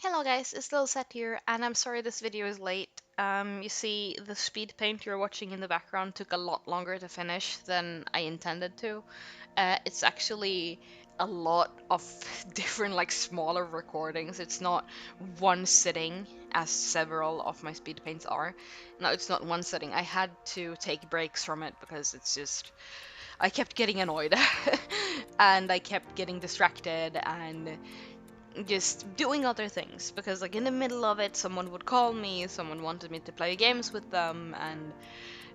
Hello guys, it's LittleSatyr, and I'm sorry this video is late. You see, the speed paint you're watching in the background took a lot longer to finish than I intended to. It's actually a lot of different, like, smaller recordings. It's not one sitting, as several of my speed paints are. No, it's not one sitting. I had to take breaks from it because it's just... I kept getting annoyed. And I kept getting distracted and just doing other things because, like, in the middle of it someone would call me, someone wanted me to play games with them, and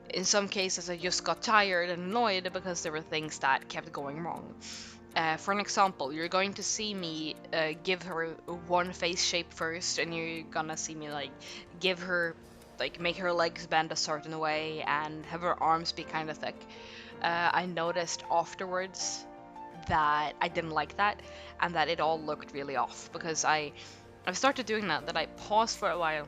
in some cases I just got tired and annoyed because there were things that kept going wrong. For an example, you're going to see me give her one face shape first, and you're gonna see me like give her, like, make her legs bend a certain way and have her arms be kind of thick. I noticed afterwards that I didn't like that, and that it all looked really off because I've started doing that I pause for a while,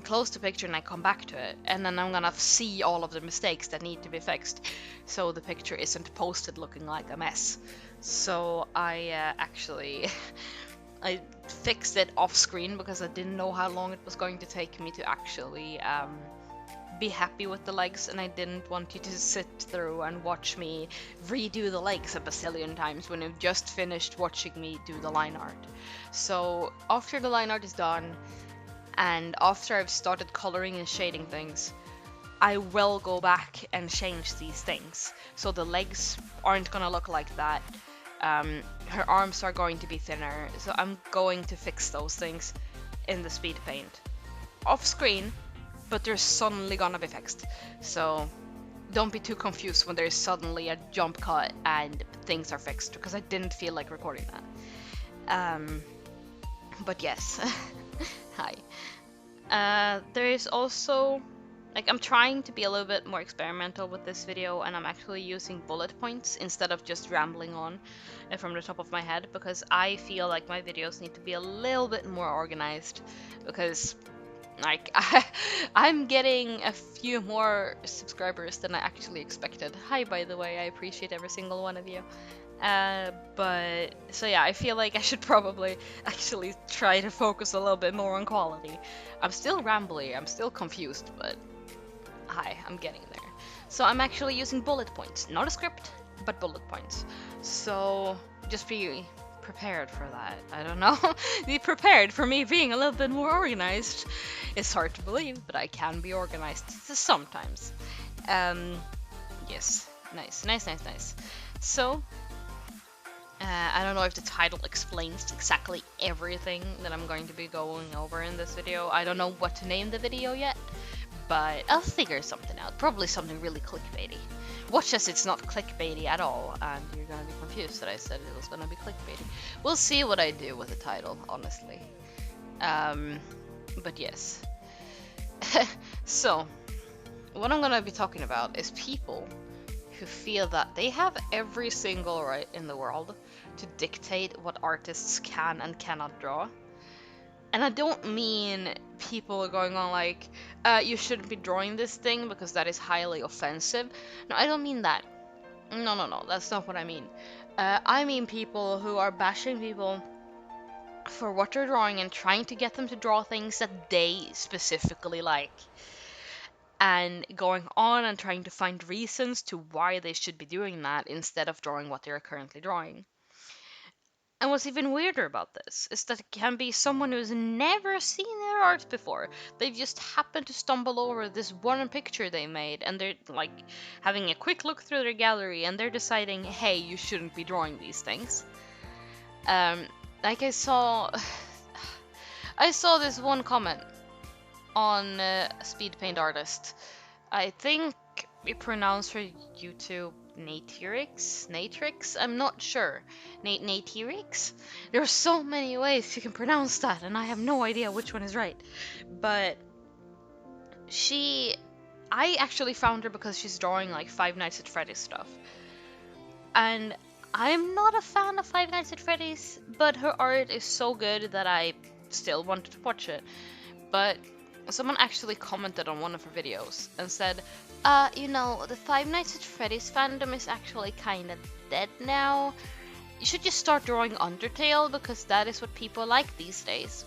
close the picture, and I come back to it, and then I'm gonna see all of the mistakes that need to be fixed, so the picture isn't posted looking like a mess. So I actually I fixed it off screen because I didn't know how long it was going to take me to actually be happy with the legs, and I didn't want you to sit through and watch me redo the legs a bazillion times when you've just finished watching me do the line art. So after the line art is done, and after I've started coloring and shading things, I will go back and change these things. So the legs aren't gonna look like that. Her arms are going to be thinner, so I'm going to fix those things in the speed paint. Off screen, but they're suddenly gonna be fixed. So don't be too confused when there's suddenly a jump cut and things are fixed, because I didn't feel like recording that. But yes. Hi. There is also, like, I'm trying to be a little bit more experimental with this video, and I'm actually using bullet points instead of just rambling on from the top of my head, because I feel like my videos need to be a little bit more organized, because, like, I'm getting a few more subscribers than I actually expected. Hi, by the way, I appreciate every single one of you. But, so yeah, I feel like I should probably actually try to focus a little bit more on quality. I'm still rambly, I'm still confused, but hi, I'm getting there. So I'm actually using bullet points, not a script, but bullet points. So just be prepared for that. I don't know. Be prepared for me being a little bit more organized. It's hard to believe, but I can be organized sometimes. Yes. Nice. So, I don't know if the title explains exactly everything that I'm going to be going over in this video. I don't know what to name the video yet, but I'll figure something out. Probably something really clickbaity. Watch as it's not clickbaity at all, and you're gonna be confused that I said it was gonna be clickbaity. We'll see what I do with the title, honestly. But yes. So, what I'm gonna be talking about is people who feel that they have every single right in the world to dictate what artists can and cannot draw. And I don't mean people going on like, you shouldn't be drawing this thing because that is highly offensive. No, I don't mean that. No, that's not what I mean. I mean people who are bashing people for what they're drawing and trying to get them to draw things that they specifically like. And going on and trying to find reasons to why they should be doing that instead of drawing what they're currently drawing. And what's even weirder about this is that it can be someone who's never seen their art before. They've just happened to stumble over this one picture they made, and they're like having a quick look through their gallery, and they're deciding, hey, you shouldn't be drawing these things. Like I saw this one comment on Speedpaint artist. I think we pronounce her YouTube Natrix? I'm not sure. Natrix? There are so many ways you can pronounce that, and I have no idea which one is right. But I actually found her because she's drawing like Five Nights at Freddy's stuff. And I'm not a fan of Five Nights at Freddy's, but her art is so good that I still wanted to watch it. But someone actually commented on one of her videos and said, you know, the Five Nights at Freddy's fandom is actually kinda dead now. You should just start drawing Undertale, because that is what people like these days.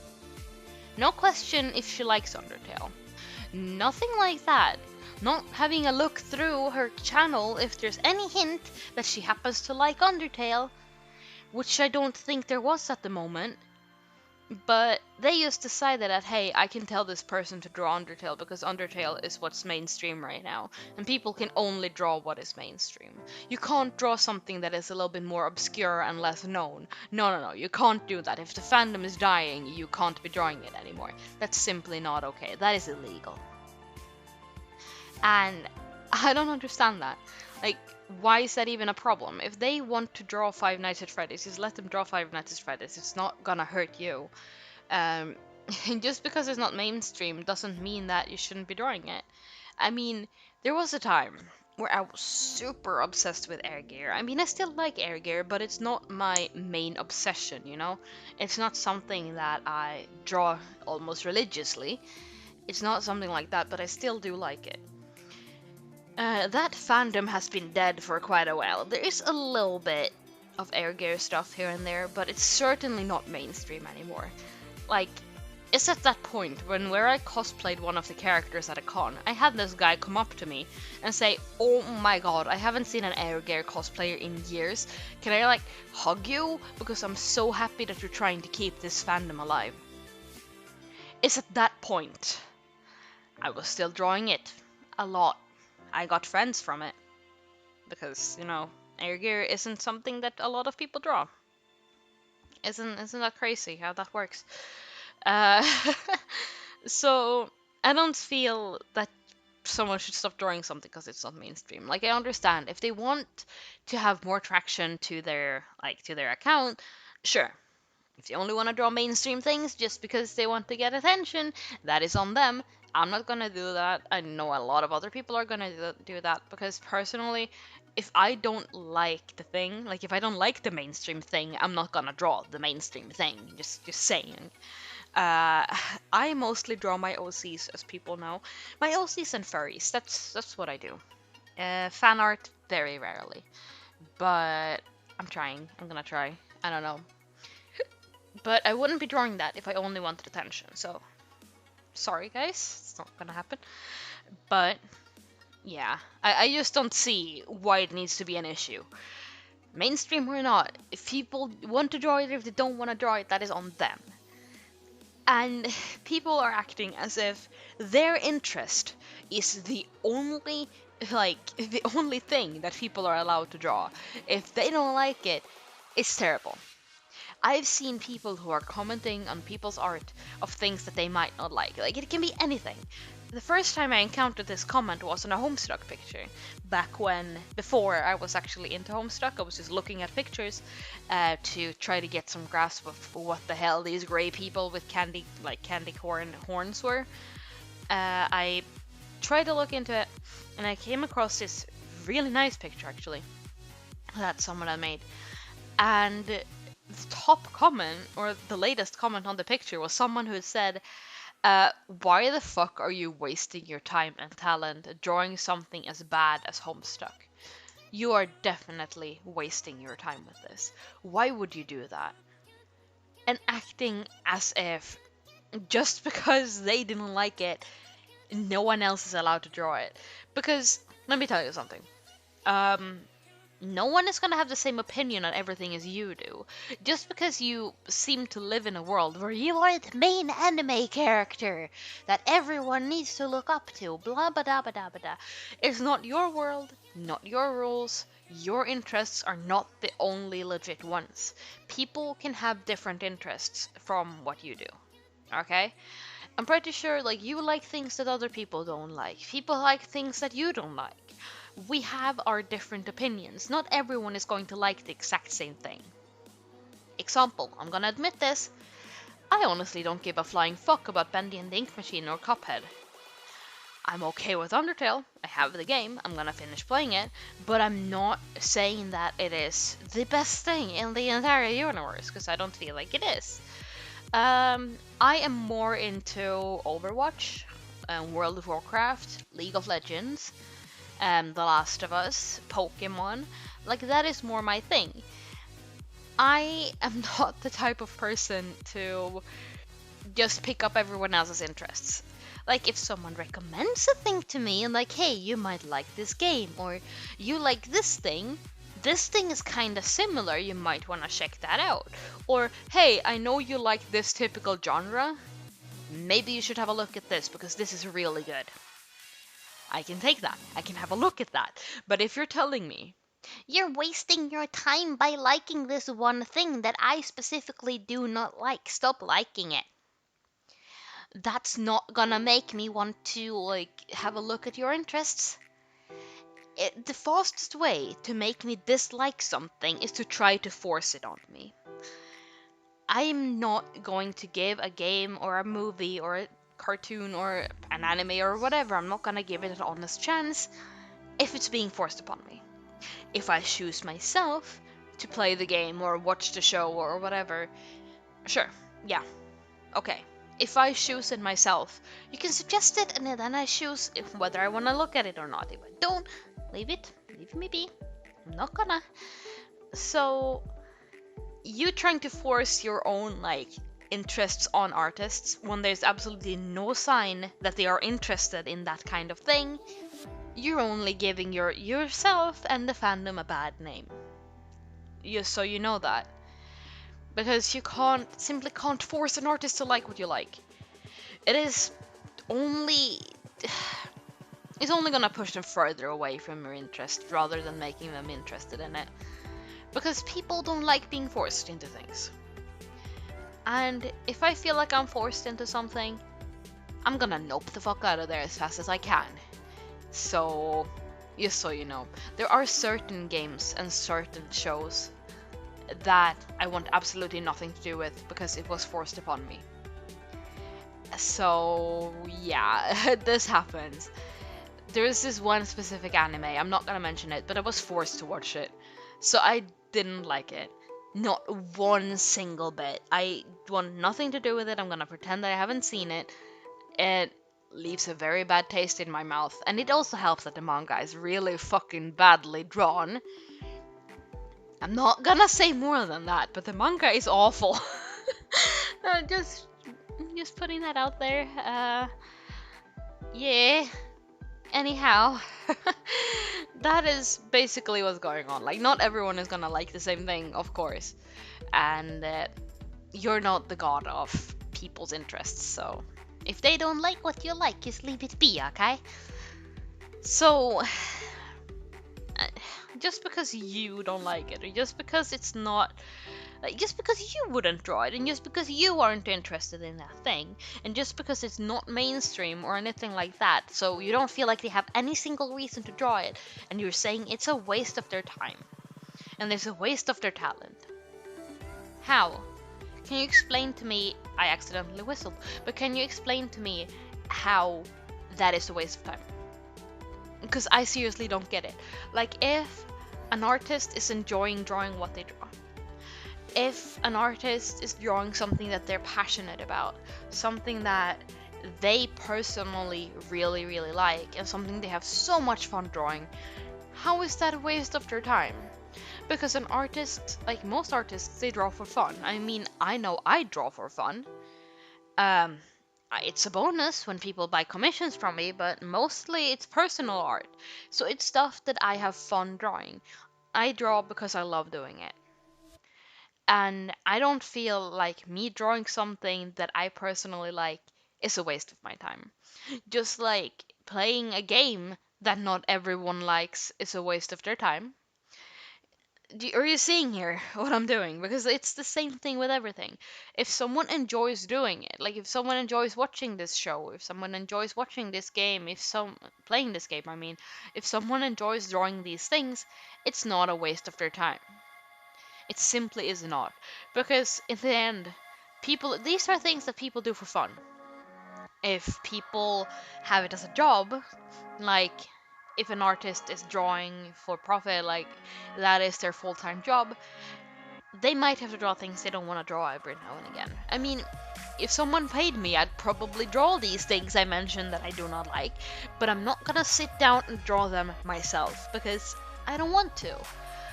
No question if she likes Undertale. Nothing like that. Not having a look through her channel if there's any hint that she happens to like Undertale, which I don't think there was at the moment. But they just decided that, hey, I can tell this person to draw Undertale because Undertale is what's mainstream right now, and people can only draw what is mainstream. You can't draw something that is a little bit more obscure and less known. No, you can't do that. If the fandom is dying, you can't be drawing it anymore. That's simply not okay. That is illegal. And I don't understand that. Like, why is that even a problem? If they want to draw Five Nights at Freddy's, just let them draw Five Nights at Freddy's. It's not gonna hurt you. Just because it's not mainstream doesn't mean that you shouldn't be drawing it. I mean, there was a time where I was super obsessed with air gear. I mean, I still like air gear, but it's not my main obsession, you know? It's not something that I draw almost religiously. It's not something like that, but I still do like it. That fandom has been dead for quite a while. There is a little bit of air gear stuff here and there, but it's certainly not mainstream anymore. Like, it's at that point where I cosplayed one of the characters at a con, I had this guy come up to me and say, "Oh my god, I haven't seen an air gear cosplayer in years. Can I, like, hug you? Because I'm so happy that you're trying to keep this fandom alive." It's at that point. I was still drawing it. A lot. I got friends from it. Because, you know, air gear isn't something that a lot of people draw. Isn't that crazy how that works? So I don't feel that someone should stop drawing something because it's not mainstream. Like, I understand if they want to have more traction to their account, sure. If they only want to draw mainstream things just because they want to get attention, that is on them. I'm not gonna do that. I know a lot of other people are gonna do that because personally, if I don't like the thing, like if I don't like the mainstream thing, I'm not gonna draw the mainstream thing. Just saying. I mostly draw my OCs, as people know. My OCs and furries. That's what I do. Fan art, very rarely. But I'm trying. I'm gonna try. I don't know. But I wouldn't be drawing that if I only wanted attention, so sorry guys, it's not gonna happen. But yeah, I just don't see why it needs to be an issue. Mainstream or not, if people want to draw it, if they don't want to draw it, that is on them. And people are acting as if their interest is the only thing that people are allowed to draw. If they don't like it, it's terrible. I've seen people who are commenting on people's art of things that they might not like. Like, it can be anything. The first time I encountered this comment was on a Homestuck picture. Before I was actually into Homestuck, I was just looking at pictures to try to get some grasp of what the hell these gray people with candy corn horns were. I tried to look into it, and I came across this really nice picture, actually, that someone had made. And the top comment, or the latest comment on the picture, was someone who said, why the fuck are you wasting your time and talent drawing something as bad as Homestuck? You are definitely wasting your time with this. Why would you do that? And acting as if just because they didn't like it, no one else is allowed to draw it. Because, let me tell you something. No one is gonna have the same opinion on everything as you do. Just because you seem to live in a world where you are the main anime character that everyone needs to look up to, blah blah blah blah blah. It's not your world, not your rules. Your interests are not the only legit ones. People can have different interests from what you do. Okay? I'm pretty sure, like, you like things that other people don't like. People like things that you don't like. We have our different opinions. Not everyone is going to like the exact same thing. Example, I'm gonna admit this. I honestly don't give a flying fuck about Bendy and the Ink Machine or Cuphead. I'm okay with Undertale. I have the game. I'm gonna finish playing it. But I'm not saying that it is the best thing in the entire universe, because I don't feel like it is. I am more into Overwatch, World of Warcraft, League of Legends, The Last of Us, Pokemon. Like, that is more my thing. I am not the type of person to just pick up everyone else's interests. Like if someone recommends a thing to me and like, hey, you might like this game, or you like this thing is kind of similar, you might want to check that out. Or hey, I know you like this typical genre, maybe you should have a look at this because this is really good. I can take that, I can have a look at that. But if you're telling me, you're wasting your time by liking this one thing that I specifically do not like, stop liking it, that's not gonna make me want to like have a look at your interests. The fastest way to make me dislike something is to try to force it on me. I'm not going to give a game or a movie or a cartoon or an anime or whatever, I'm not gonna give it an honest chance if it's being forced upon me. If I choose myself to play the game or watch the show or whatever, sure, yeah, okay. If I choose it myself, you can suggest it and then I choose whether I want to look at it or not. If I don't, leave me be. I'm not gonna. So, you trying to force your own like interests on artists when there's absolutely no sign that they are interested in that kind of thing, you're only giving yourself and the fandom a bad name. Just so you know that. Because you simply can't force an artist to like what you like. It's only gonna push them further away from your interest rather than making them interested in it. Because people don't like being forced into things. And if I feel like I'm forced into something, I'm gonna nope the fuck out of there as fast as I can. So, just so you know, there are certain games and certain shows that I want absolutely nothing to do with because it was forced upon me. So yeah, this happens. There is this one specific anime, I'm not gonna mention it, but I was forced to watch it. So I didn't like it. Not one single bit. I want nothing to do with it, I'm gonna pretend that I haven't seen it. It leaves a very bad taste in my mouth, and it also helps that the manga is really fucking badly drawn. I'm not gonna say more than that, but the manga is awful. Just putting that out there. Yeah. Anyhow, that is basically what's going on. Like, not everyone is gonna like the same thing, of course. And you're not the god of people's interests, so if they don't like what you like, just leave it be, okay? So, just because you don't like it, or just because it's not, like, just because you wouldn't draw it, and just because you aren't interested in that thing, and just because it's not mainstream or anything like that, so you don't feel like they have any single reason to draw it, and you're saying it's a waste of their time, and it's a waste of their talent. How? Can you explain to me, I accidentally whistled, but can you explain to me how that is a waste of time? Because I seriously don't get it. Like, if an artist is enjoying drawing what they draw, if an artist is drawing something that they're passionate about, something that they personally really, really like, and something they have so much fun drawing, how is that a waste of their time? Because an artist, like most artists, they draw for fun. I mean, I know I draw for fun. It's a bonus when people buy commissions from me, but mostly it's personal art. So it's stuff that I have fun drawing. I draw because I love doing it. And I don't feel like me drawing something that I personally like is a waste of my time. Just like playing a game that not everyone likes is a waste of their time. Are you seeing here what I'm doing? Because it's the same thing with everything. If someone enjoys doing it, like if someone enjoys watching this show, if someone enjoys watching this game, playing this game, I mean, if someone enjoys drawing these things, it's not a waste of their time. It simply is not. Because in the end, these are things that people do for fun. If people have it as a job, like if an artist is drawing for profit, like that is their full-time job, they might have to draw things they don't want to draw every now and again. I mean, if someone paid me, I'd probably draw these things I mentioned that I do not like, but I'm not gonna sit down and draw them myself, because I don't want to.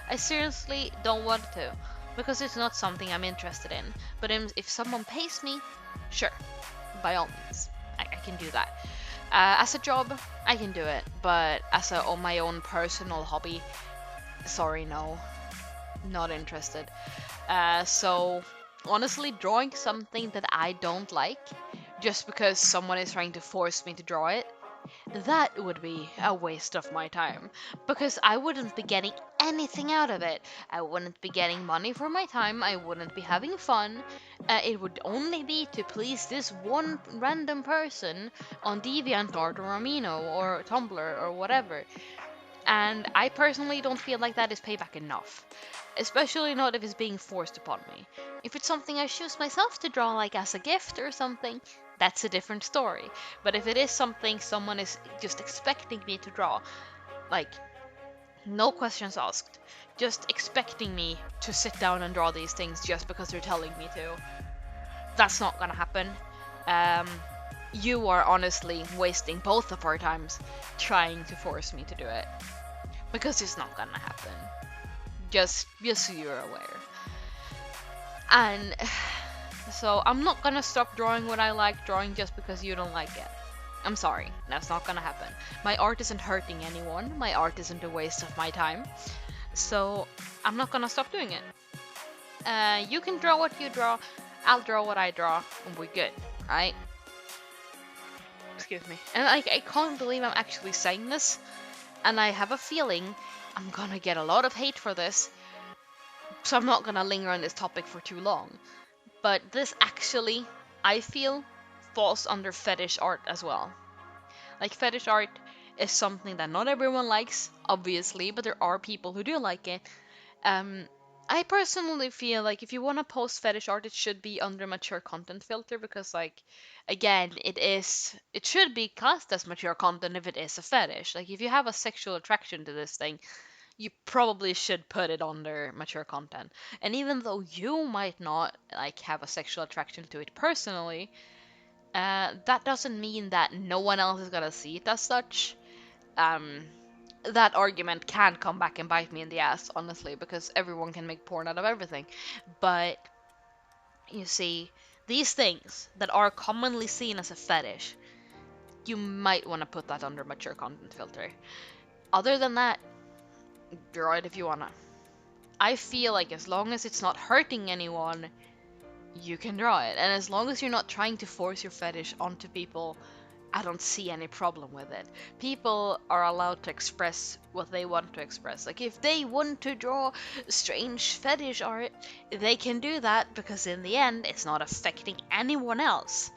I seriously don't want to, because it's not something I'm interested in. But if someone pays me, sure, by all means, I can do that. As a job, I can do it, but as my own personal hobby, sorry, no, not interested. So honestly, drawing something that I don't like, just because someone is trying to force me to draw it, that would be a waste of my time, because I wouldn't be getting anything out of it. I wouldn't be getting money for my time, I wouldn't be having fun. It would only be to please this one random person on DeviantArt or Amino or Tumblr or whatever. And I personally don't feel like that is payback enough. Especially not if it's being forced upon me. If it's something I choose myself to draw, like as a gift or something, that's a different story. But if it is something someone is just expecting me to draw, like, no questions asked, just expecting me to sit down and draw these things just because they're telling me to, that's not gonna happen. You are honestly wasting both of our times trying to force me to do it. Because it's not gonna happen. Just so you're aware. And so I'm not gonna stop drawing what I like drawing just because you don't like it. I'm sorry, that's not gonna happen. My art isn't hurting anyone, my art isn't a waste of my time. So I'm not gonna stop doing it. You can draw what you draw, I'll draw what I draw, and we're good, right? Excuse me. And I can't believe I'm actually saying this, and I have a feeling I'm gonna get a lot of hate for this, so I'm not gonna linger on this topic for too long. But this actually, I feel, falls under fetish art as well. Like, fetish art is something that not everyone likes, obviously, but there are people who do like it. I personally feel like if you want to post fetish art, it should be under mature content filter, because, like, again, it should be classed as mature content if it is a fetish. Like, if you have a sexual attraction to this thing, you probably should put it under mature content. And even though you might not, like, have a sexual attraction to it personally, that doesn't mean that no one else is gonna see it as such. That argument can come back and bite me in the ass, honestly, because everyone can make porn out of everything. But, you see, these things that are commonly seen as a fetish, you might want to put that under mature content filter. Other than that, draw it if you wanna. I feel like as long as it's not hurting anyone, you can draw it. And as long as you're not trying to force your fetish onto people, I don't see any problem with it. People are allowed to express what they want to express. Like, if they want to draw strange fetish art, they can do that, because in the end, it's not affecting anyone else.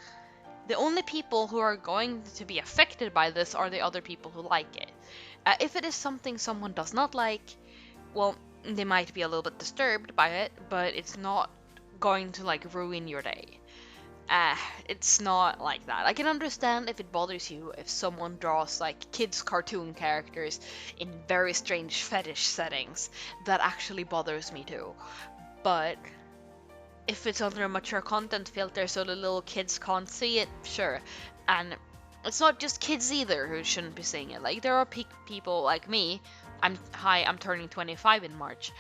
The only people who are going to be affected by this are the other people who like it. If it is something someone does not like, well, they might be a little bit disturbed by it, but it's not going to, like, ruin your day. It's not like that. I can understand if it bothers you if someone draws, like, kids' cartoon characters in very strange fetish settings. That actually bothers me too. But if it's under a mature content filter so the little kids can't see it, sure. And it's not just kids either who shouldn't be seeing it. Like, there are people like me. I'm turning 25 in March.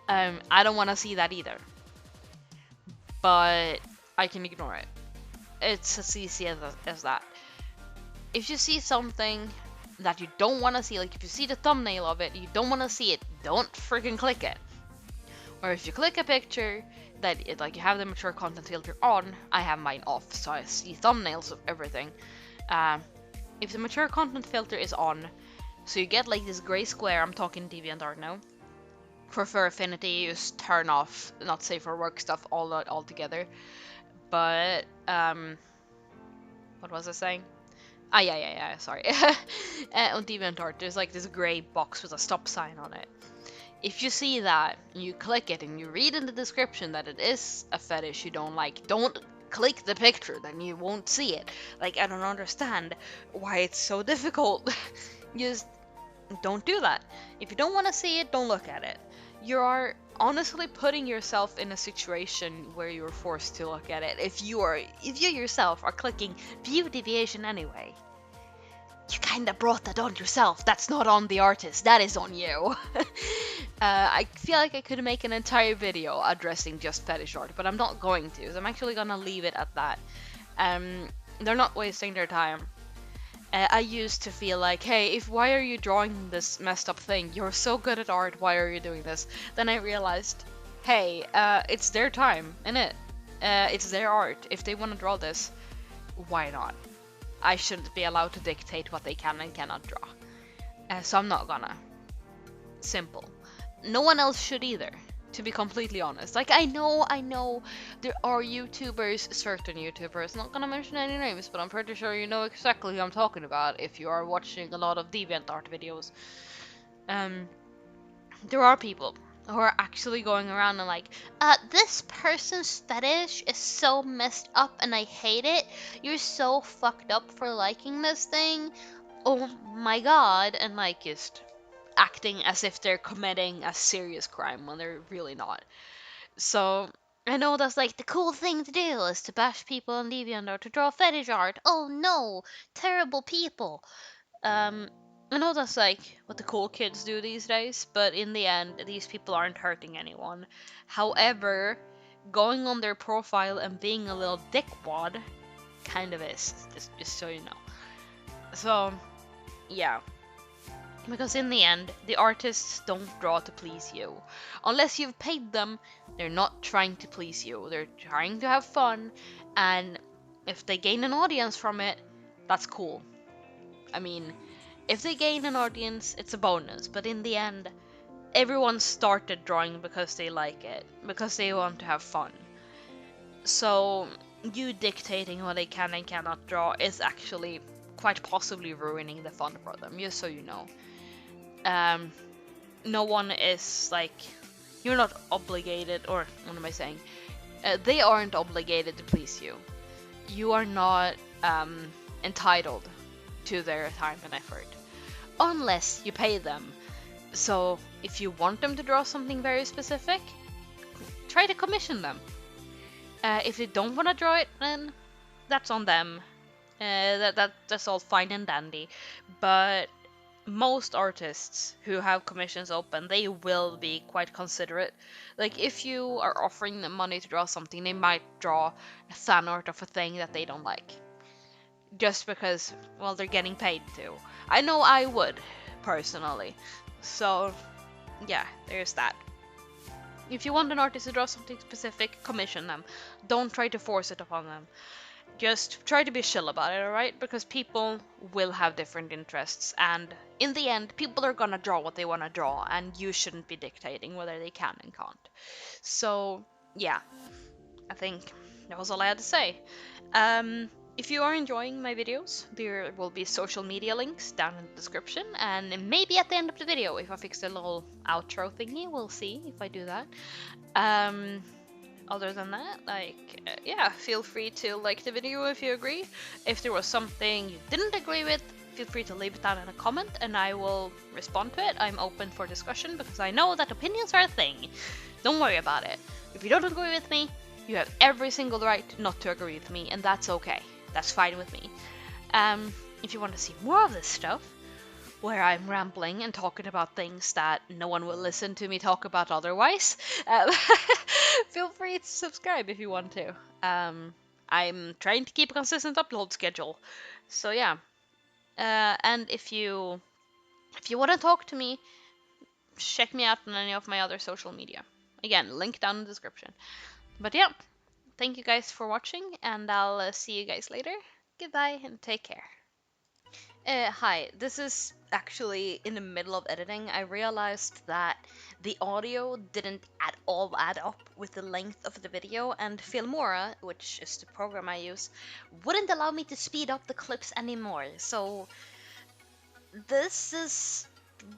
I don't want to see that either. But I can ignore it. It's as easy as that. If you see something that you don't want to see, like if you see the thumbnail of it, you don't want to see it, don't freaking click it. Or if you click a picture that like you have the mature content filter on, I have mine off, so I see thumbnails of everything. If the mature content filter is on, so you get like this gray square, I'm talking DeviantArt now. For Fur Affinity, you just turn off not safe for work stuff all together. But what was I saying? Yeah, sorry. On DeviantArt, there's like this gray box with a stop sign on it. If you see that, you click it and you read in the description that it is a fetish you don't like, don't click the picture, then you won't see it. Like, I don't understand why it's so difficult. Just don't do that. If you don't want to see it, don't look at it. You are honestly putting yourself in a situation where you're forced to look at it. If you yourself are clicking view deviation anyway, you kinda brought that on yourself. That's not on the artist, that is on you. I feel like I could make an entire video addressing just fetish art, but I'm not going to, so I'm actually gonna leave it at that. They're not wasting their time. I used to feel like, hey, why are you drawing this messed up thing? You're so good at art, why are you doing this? Then I realized, hey, it's their time, innit? It's their art. If they want to draw this, why not? I shouldn't be allowed to dictate what they can and cannot draw. So I'm not gonna. Simple. No one else should either, to be completely honest. Like, I know there are YouTubers, certain YouTubers, not gonna mention any names, but I'm pretty sure you know exactly who I'm talking about if you are watching a lot of DeviantArt videos. There are people who are actually going around and like, this person's fetish is so messed up and I hate it. You're so fucked up for liking this thing. Oh my god. And like just acting as if they're committing a serious crime when they're really not. So I know that's like the cool thing to do is to bash people on DeviantArt to draw fetish art. Oh no, terrible people. I know that's like what the cool kids do these days, but in the end, these people aren't hurting anyone. However, going on their profile and being a little dickwad kind of is, just so you know. So, yeah. Because in the end, the artists don't draw to please you. Unless you've paid them, they're not trying to please you. They're trying to have fun, and if they gain an audience from it, that's cool. I mean, if they gain an audience, it's a bonus, but in the end, everyone started drawing because they like it, because they want to have fun. So, you dictating what they can and cannot draw is actually quite possibly ruining the fun for them, just so you know. No one is like, you're not obligated, or what am I saying? They aren't obligated to please you. You are not entitled to their time and effort, unless you pay them. So if you want them to draw something very specific, try to commission them. If they don't want to draw it, then that's on them. That's all fine and dandy. But most artists who have commissions open, they will be quite considerate. Like, if you are offering them money to draw something, they might draw a fan art of a thing that they don't like. Just because, well, they're getting paid to. I know I would, personally. So, yeah, there's that. If you want an artist to draw something specific, commission them. Don't try to force it upon them. Just try to be chill about it, alright? Because people will have different interests, and in the end, people are gonna draw what they wanna draw, and you shouldn't be dictating whether they can and can't. So, yeah. I think that was all I had to say. If you are enjoying my videos, there will be social media links down in the description, and maybe at the end of the video, if I fix the little outro thingy, we'll see if I do that. Other than that, like, yeah, feel free to like the video if you agree. If there was something you didn't agree with, feel free to leave it down in a comment and I will respond to it. I'm open for discussion because I know that opinions are a thing. Don't worry about it. If you don't agree with me, you have every single right not to agree with me, and that's okay. That's fine with me. If you want to see more of this stuff, where I'm rambling and talking about things that no one will listen to me talk about otherwise, feel free to subscribe if you want to. I'm trying to keep a consistent upload schedule, so yeah. And if you want to talk to me, check me out on any of my other social media. Again, link down in the description. But yeah, thank you guys for watching, and I'll see you guys later. Goodbye and take care. Hi, this is actually in the middle of editing. I realized that the audio didn't at all add up with the length of the video, and Filmora, which is the program I use, wouldn't allow me to speed up the clips anymore. So this is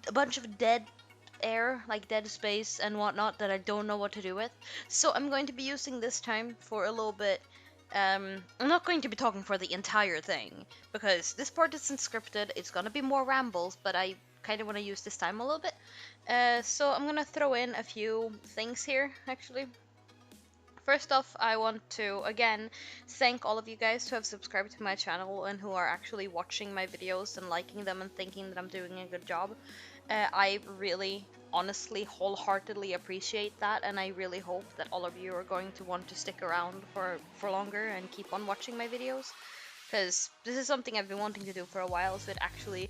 a bunch of dead air, like dead space and whatnot, that I don't know what to do with. So I'm going to be using this time for a little bit. I'm not going to be talking for the entire thing, because this part isn't scripted. It's gonna be more rambles, but I kind of want to use this time a little bit. So I'm gonna throw in a few things here, actually. First off, I want to, again, thank all of you guys who have subscribed to my channel and who are actually watching my videos and liking them and thinking that I'm doing a good job. I really honestly wholeheartedly appreciate that, and I really hope that all of you are going to want to stick around for longer and keep on watching my videos, because this is something I've been wanting to do for a while, so it actually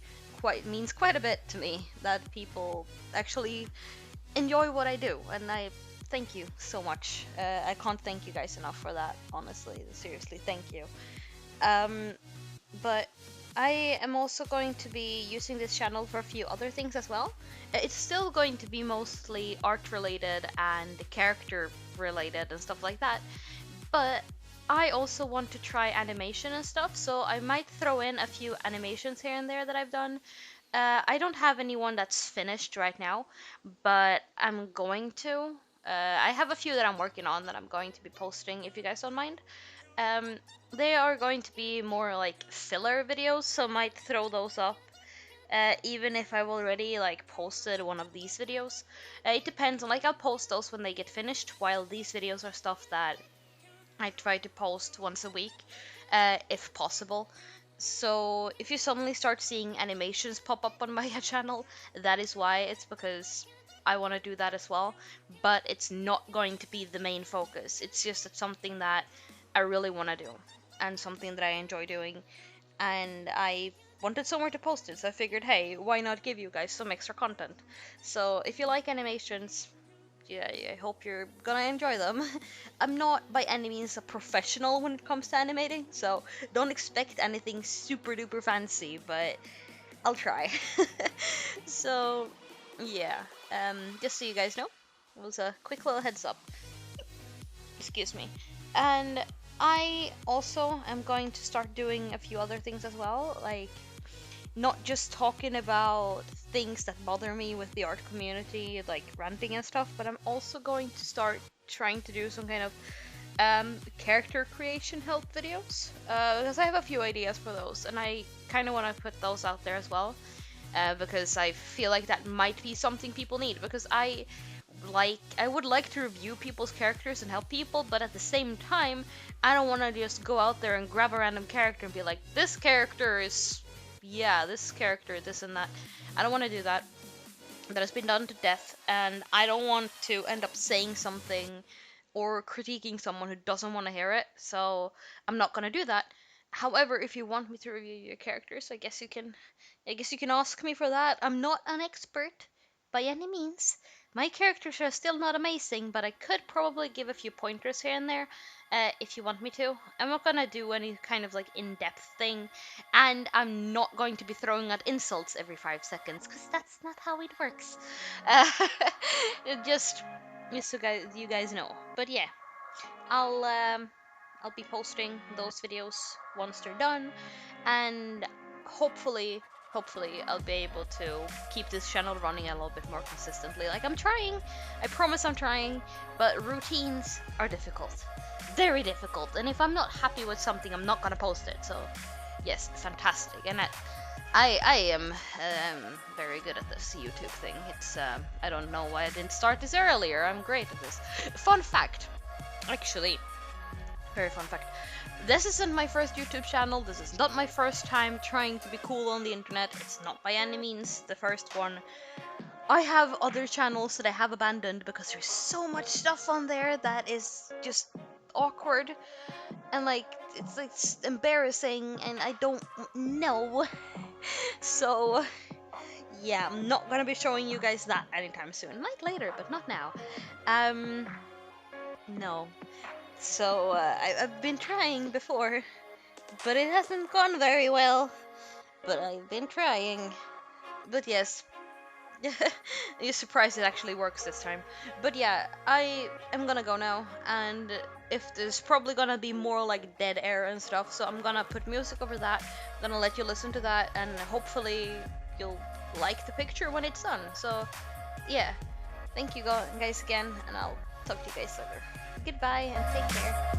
means quite a bit to me that people actually enjoy what I do, and I thank you so much. I can't thank you guys enough for that, honestly. Seriously, thank you. Um, but I am also going to be using this channel for a few other things as well. It's still going to be mostly art related and character related and stuff like that, but I also want to try animation and stuff, so I might throw in a few animations here and there that I've done. I don't have anyone that's finished right now, but I'm going to. I have a few that I'm working on that I'm going to be posting if you guys don't mind. Um, they are going to be more like filler videos, so I might throw those up. Even if I've already like posted one of these videos, it depends on, like, I'll post those when they get finished, while these videos are stuff that I try to post once a week, if possible. So if you suddenly start seeing animations pop up on my channel, that is why. It's because I want to do that as well, but it's not going to be the main focus. It's just something that I really want to do, and something that I enjoy doing, and I wanted somewhere to post it, so I figured, hey, why not give you guys some extra content? So if you like animations, yeah, I hope you're gonna enjoy them. I'm not by any means a professional when it comes to animating, so don't expect anything super duper fancy, but I'll try. So, yeah, just so you guys know, it was a quick little heads up. Excuse me. And I also am going to start doing a few other things as well, like not just talking about things that bother me with the art community, like ranting and stuff, but I'm also going to start trying to do some kind of character creation help videos, because I have a few ideas for those, and I kind of want to put those out there as well, because I feel like that might be something people need, because I would like to review people's characters and help people, but at the same time, I don't want to just go out there and grab a random character and be like, this character is, yeah, this character, this and that. I don't want to do that. That has been done to death, and I don't want to end up saying something or critiquing someone who doesn't want to hear it, so I'm not gonna do that. However, if you want me to review your characters, I guess you can ask me for that. I'm not an expert by any means. My characters are still not amazing, but I could probably give a few pointers here and there, if you want me to. I'm not gonna do any kind of like in-depth thing, and I'm not going to be throwing out insults every 5 seconds, because that's not how it works. Uh, just so you guys know. But yeah, I'll um, I'll be posting those videos once they're done, and hopefully, I'll be able to keep this channel running a little bit more consistently. Like, I'm trying, I promise I'm trying, but routines are difficult, very difficult, and if I'm not happy with something, I'm not gonna post it. So yes, fantastic, and I am very good at this YouTube thing. It's I don't know why I didn't start this earlier. I'm great at this. Fun fact, actually, very fun fact. This isn't my first YouTube channel. This is not my first time trying to be cool on the internet. It's not by any means the first one. I have other channels that I have abandoned because there's so much stuff on there that is just awkward, and like it's embarrassing, and I don't know. So yeah, I'm not gonna be showing you guys that anytime soon. Might later, but not now. No. So I've been trying before, but it hasn't gone very well. But I've been trying. But yes, you're surprised it actually works this time. But yeah, I am gonna go now, and if there's probably gonna be more like dead air and stuff, so I'm gonna put music over that. I'm gonna let you listen to that, and hopefully you'll like the picture when it's done. So yeah, thank you guys again, and I'll talk to you guys later. Goodbye and take care.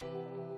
You